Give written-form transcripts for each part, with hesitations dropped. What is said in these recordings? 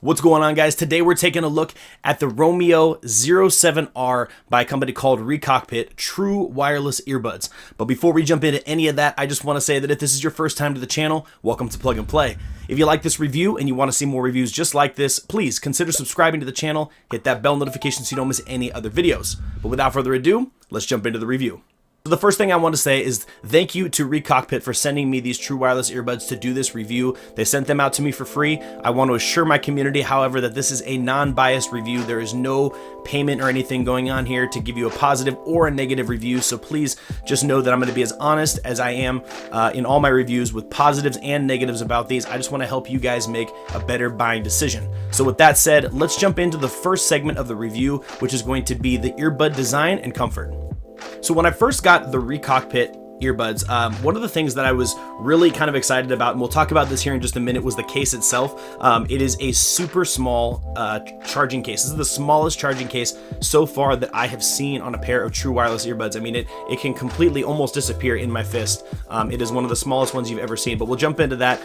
What's going on, guys? Today we're taking a look at the ROMEO 07R by a company called Ricockpit True Wireless Earbuds. But before we jump into any of that, I just want to say that if this is your first time to the channel, welcome to Plug and Play. If you like this review and you want to see more reviews just like this, please consider subscribing to the channel, hit that bell notification so you don't miss any other videos. But without further ado, let's jump into the review. So the first thing I want to say is thank you to Ricockpit for sending me these true wireless earbuds to do this review. They sent them out to me for free. I want to assure my community, however, that this is a non-biased review. There is no payment or anything going on here to give you a positive or a negative review. So please just know that I'm going to be as honest as I am in all my reviews with positives and negatives about these. I just want to help you guys make a better buying decision. So with that said, let's jump into the first segment of the review, which is going to be the earbud design and comfort. So when I first got the Ricockpit earbuds, one of the things that I was really kind of excited about, and we'll talk about this here in just a minute, was the case itself. It is a super small charging case. This is the smallest charging case so far that I have seen on a pair of true wireless earbuds. I mean, it can completely almost disappear in my fist. It is one of the smallest ones you've ever seen, but we'll jump into that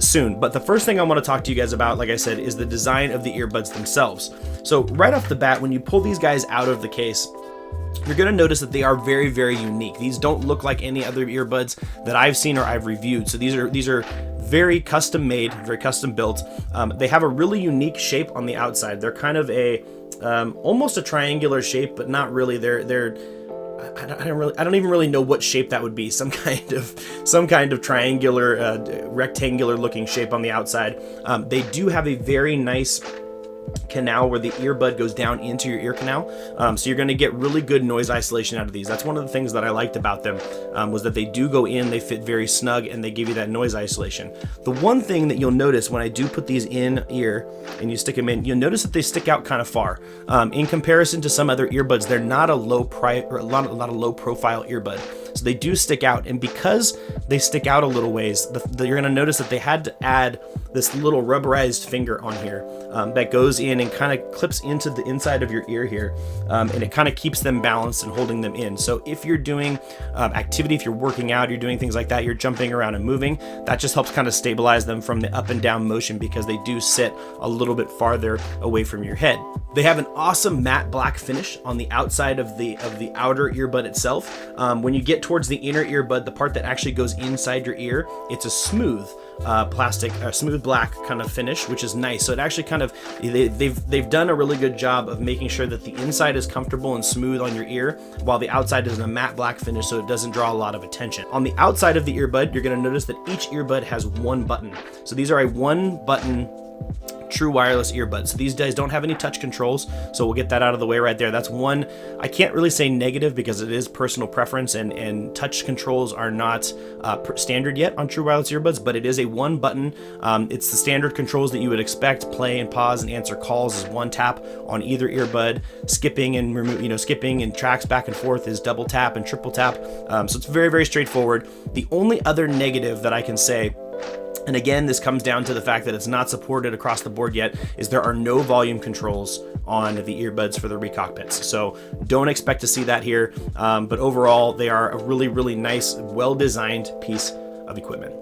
soon. But the first thing I want to talk to you guys about, like I said, is the design of the earbuds themselves. So right off the bat, when you pull these guys out of the case, you're going to notice that they are very, very unique. These don't look like any other earbuds that I've seen or I've reviewed. So these are very custom made, very custom built. They have a really unique shape on the outside. They're kind of a almost a triangular shape, but not really. I don't even really know what shape that would be. Some kind of triangular, rectangular looking shape on the outside. They do have a very nice canal where the earbud goes down into your ear canal, so you're going to get really good noise isolation out of these. That's one of the things that I liked about them, was that they do go in, they fit very snug, and they give you that noise isolation. The one thing that you'll notice when I do put these in ear and you stick them in, you'll notice that they stick out kind of far. In comparison to some other earbuds, they're not a low profile earbud. So they do stick out, and because they stick out a little ways, you're going to notice that they had to add this little rubberized finger on here that goes in and kind of clips into the inside of your ear here, and it kind of keeps them balanced and holding them in. So if you're doing activity, if you're working out, you're doing things like that, you're jumping around and moving, that just helps kind of stabilize them from the up and down motion because they do sit a little bit farther away from your head. They have an awesome matte black finish on the outside of the outer earbud itself. When you get towards the inner earbud, the part that actually goes inside your ear, it's a smooth plastic, smooth black kind of finish, which is nice. So it actually kind of, they've done a really good job of making sure that the inside is comfortable and smooth on your ear, while the outside is in a matte black finish, so it doesn't draw a lot of attention. On the outside of the earbud, you're going to notice that each earbud has one button. So these are a one button true wireless earbuds. So these guys don't have any touch controls, so we'll get that out of the way right there. That's one, I can't really say negative because it is personal preference, and touch controls are not standard yet on true wireless earbuds, but it is a one button. It's the standard controls that you would expect. Play and pause and answer calls is one tap on either earbud. Skipping and skipping and tracks back and forth is double tap and triple tap. So it's very, very straightforward. The only other negative that I can say, and again, this comes down to the fact that it's not supported across the board yet, is there are no volume controls on the earbuds for the Ricockpits. So don't expect to see that here. But overall, they are a really, really nice, well-designed piece of equipment.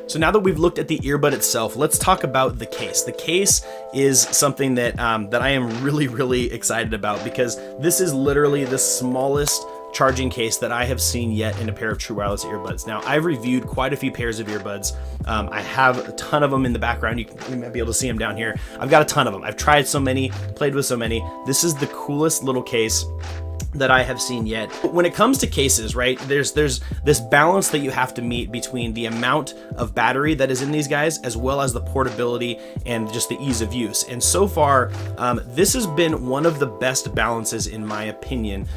So now that we've looked at the earbud itself, let's talk about the case. The case is something that, that I am really, really excited about, because this is literally the smallest charging case that I have seen yet in a pair of true wireless earbuds. Now, I've reviewed quite a few pairs of earbuds. I have a ton of them in the background. You might be able to see them down here. I've got a ton of them. I've tried so many, played with so many. This is the coolest little case that I have seen yet. When it comes to cases, right, there's this balance that you have to meet between the amount of battery that is in these guys, as well as the portability and just the ease of use. And so far, this has been one of the best balances, in my opinion,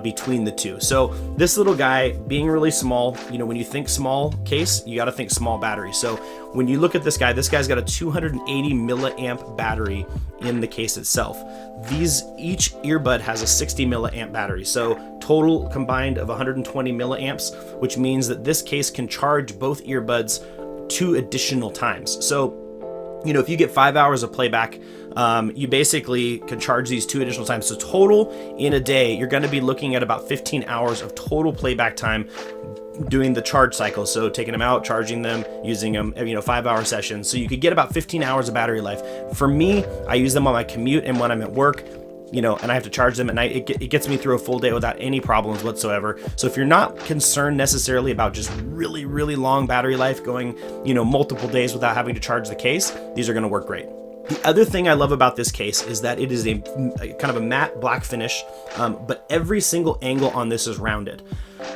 between the two. So this little guy being really small, when you think small case, you got to think small battery. So when you look at this guy's got a 280 milliamp battery in the case itself. Each earbud has a 60 milliamp battery, so total combined of 120 milliamps, which means that this case can charge both earbuds 2 additional times. So you know, if you get 5 hours of playback, you basically can charge these 2 additional times. So total in a day, you're going to be looking at about 15 hours of total playback time doing the charge cycle. So taking them out, charging them, using them, you know, 5-hour sessions. So you could get about 15 hours of battery life. For me, I use them on my commute and when I'm at work, you know, and I have to charge them at night. It gets me through a full day without any problems whatsoever. So if you're not concerned necessarily about just really, really long battery life going, you know, multiple days without having to charge the case, these are going to work great. The other thing I love about this case is that it is a kind of a matte black finish, but every single angle on this is rounded.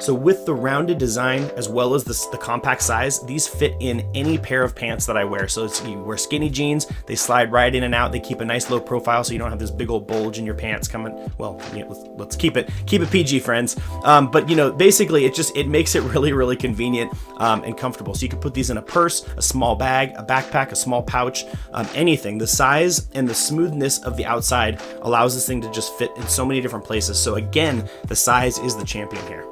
So with the rounded design, as well as the compact size, these fit in any pair of pants that I wear. So you wear skinny jeans, they slide right in and out. They keep a nice low profile, so you don't have this big old bulge in your pants coming. Well, you know, let's keep it PG, friends. But you know, basically, it makes it really, really convenient and comfortable. So you can put these in a purse, a small bag, a backpack, a small pouch, anything. The size and the smoothness of the outside allows this thing to just fit in so many different places. So again, the size is the champion here.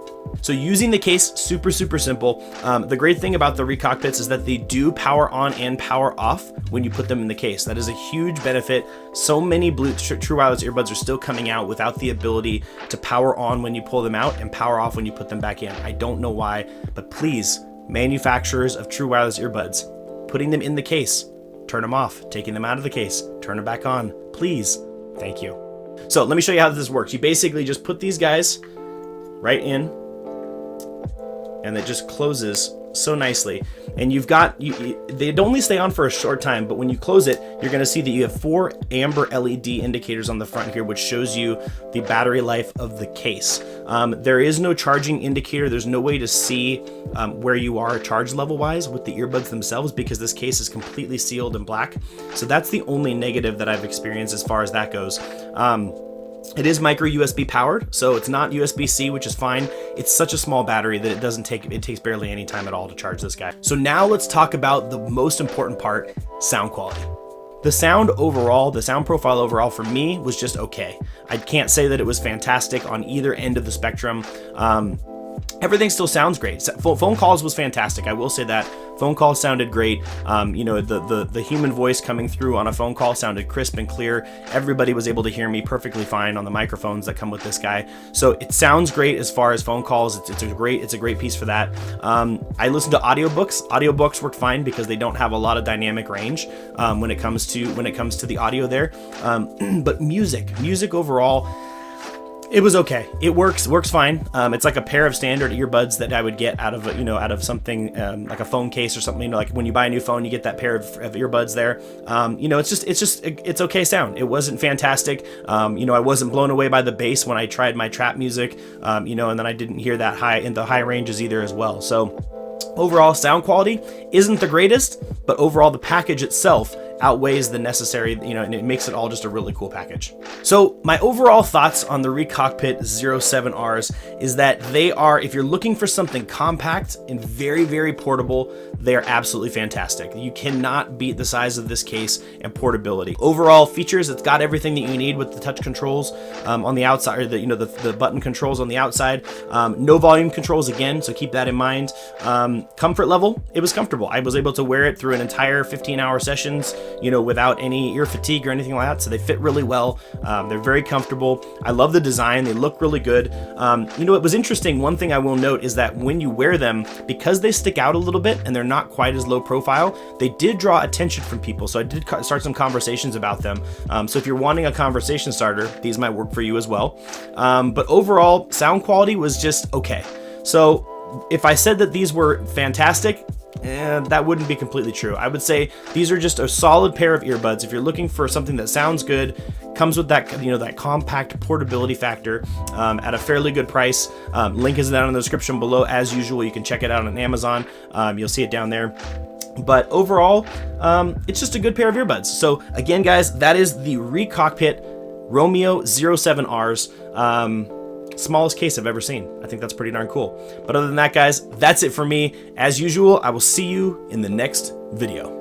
So using the case, super, super simple. The great thing about the Ricockpits is that they do power on and power off when you put them in the case. That is a huge benefit. So many true wireless earbuds are still coming out without the ability to power on when you pull them out and power off when you put them back in. I don't know why, but please, manufacturers of true wireless earbuds, putting them in the case, turn them off, taking them out of the case, turn them back on, please. Thank you. So let me show you how this works. You basically just put these guys right in, and it just closes so nicely. And you've got, they only stay on for a short time, but when you close it, you're gonna see that you have 4 amber LED indicators on the front here, which shows you the battery life of the case. There is no charging indicator. There's no way to see where you are charge level wise with the earbuds themselves, because this case is completely sealed and black. So that's the only negative that I've experienced as far as that goes. It is micro USB powered, so it's not USB-C, which is fine. It's such a small battery that it takes barely any time at all to charge this guy. So now let's talk about the most important part, sound quality. The sound overall, the sound profile overall for me was just okay. I can't say that it was fantastic on either end of the spectrum. Everything still sounds great. Phone calls was fantastic. I will say that. Phone calls sounded great. You know, the human voice coming through on a phone call sounded crisp and clear. Everybody was able to hear me perfectly fine on the microphones that come with this guy. So it sounds great as far as phone calls. It's a great piece for that. I listened to audiobooks. Audiobooks worked fine because they don't have a lot of dynamic range when it comes to the audio there. But music overall, it was okay. It works fine. It's like a pair of standard earbuds that I would get out of something like a phone case or something. You know, like when you buy a new phone, you get that pair of earbuds there. You know, it's okay sound. It wasn't fantastic. You know, I wasn't blown away by the bass when I tried my trap music. You know, and then I didn't hear that high in the high ranges either as well. So overall, sound quality isn't the greatest, but overall the package itself outweighs the necessary, you know, and it makes it all just a really cool package. So my overall thoughts on the Ricockpit 07Rs is that they are, if you're looking for something compact and very, very portable, they are absolutely fantastic. You cannot beat the size of this case and portability. Overall features, it's got everything that you need with the touch controls on the outside, or the button controls on the outside. No volume controls again, so keep that in mind. Comfort level, it was comfortable. I was able to wear it through an entire 15-hour sessions, you know, without any ear fatigue or anything like that. So they fit really well. They're very comfortable. I love the design. They look really good. You know, it was interesting. One thing I will note is that when you wear them, because they stick out a little bit and they're not quite as low profile, they did draw attention from people. So I did start some conversations about them. So if you're wanting a conversation starter, these might work for you as well. But overall, sound quality was just okay. So if I said that these were fantastic, that wouldn't be completely true. I would say these are just a solid pair of earbuds. If you're looking for something that sounds good, comes with that, you know, that compact portability factor at a fairly good price. Link is down in the description below as usual. You can check it out on Amazon. You'll see it down there. But overall, it's just a good pair of earbuds. So again, guys, that is the Ricockpit ROMEO 07Rs. Smallest case I've ever seen. I think that's pretty darn cool. But other than that, guys, that's it for me. As usual, I will see you in the next video.